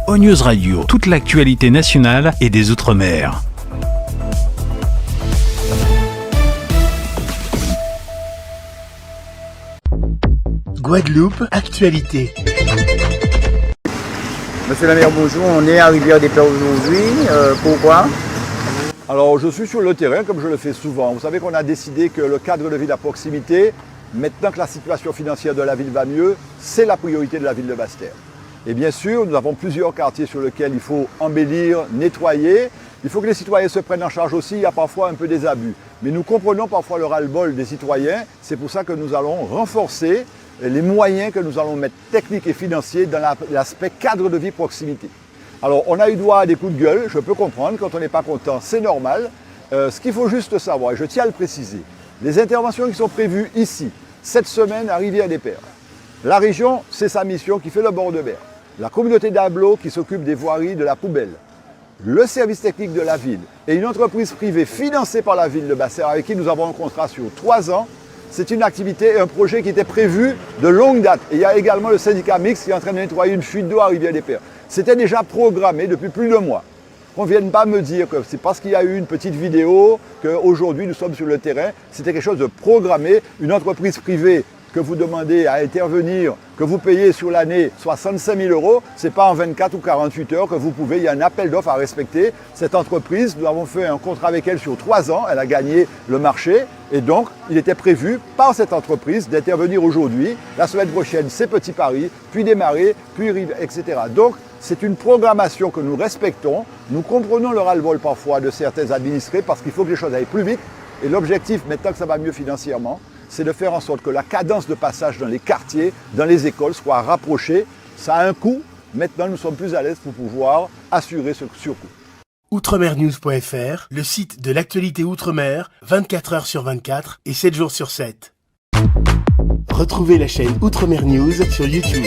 ONews Radio, toute l'actualité nationale et des Outre-mer. Guadeloupe, actualité. Monsieur le maire, bonjour. On est à Rivière-des-Pères aujourd'hui. Pourquoi? Alors, je suis sur le terrain, comme je le fais souvent. Vous savez qu'on a décidé que le cadre de vie à proximité, maintenant que la situation financière de la ville va mieux, c'est la priorité de la ville de Basse-Terre. Et bien sûr, nous avons plusieurs quartiers sur lesquels il faut embellir, nettoyer. Il faut que les citoyens se prennent en charge aussi. Il y a parfois un peu des abus. Mais nous comprenons parfois le ras-le-bol des citoyens. C'est pour ça que nous allons renforcer les moyens que nous allons mettre techniques et financiers dans l'aspect cadre de vie proximité. Alors, on a eu droit à des coups de gueule, je peux comprendre, quand on n'est pas content, c'est normal. Ce qu'il faut juste savoir, et je tiens à le préciser, les interventions qui sont prévues ici, cette semaine à Rivière-des-Pères, la région, c'est sa mission qui fait le bord de mer. La communauté d'Ablo qui s'occupe des voiries, de la poubelle, le service technique de la ville et une entreprise privée financée par la ville de Basse-Terre avec qui nous avons un contrat sur 3 ans. C'est une activité et un projet qui était prévu de longue date. Et il y a également le syndicat mixte qui est en train de nettoyer une fuite d'eau à Rivière-des-Pères. C'était déjà programmé depuis plus de mois. Qu'on ne vienne pas me dire que c'est parce qu'il y a eu une petite vidéo qu'aujourd'hui nous sommes sur le terrain. C'était quelque chose de programmé. Une entreprise privée que vous demandez à intervenir, que vous payez sur l'année 65 000 €, ce n'est pas en 24 ou 48 heures que vous pouvez, il y a un appel d'offres à respecter. Cette entreprise, nous avons fait un contrat avec elle sur 3 ans, elle a gagné le marché et donc il était prévu par cette entreprise d'intervenir aujourd'hui, la semaine prochaine c'est Petit Paris, puis Desmarais, puis Rive, etc. Donc c'est une programmation que nous respectons, nous comprenons le ras-le-bol parfois de certains administrés parce qu'il faut que les choses aillent plus vite et l'objectif maintenant que ça va mieux financièrement, c'est de faire en sorte que la cadence de passage dans les quartiers, dans les écoles soit rapprochée. Ça a un coût. Maintenant, nous sommes plus à l'aise pour pouvoir assurer ce surcoût. Outremernews.fr, le site de l'actualité Outre-mer, 24 heures sur 24 et 7 jours sur 7. Retrouvez la chaîne Outremer News sur YouTube.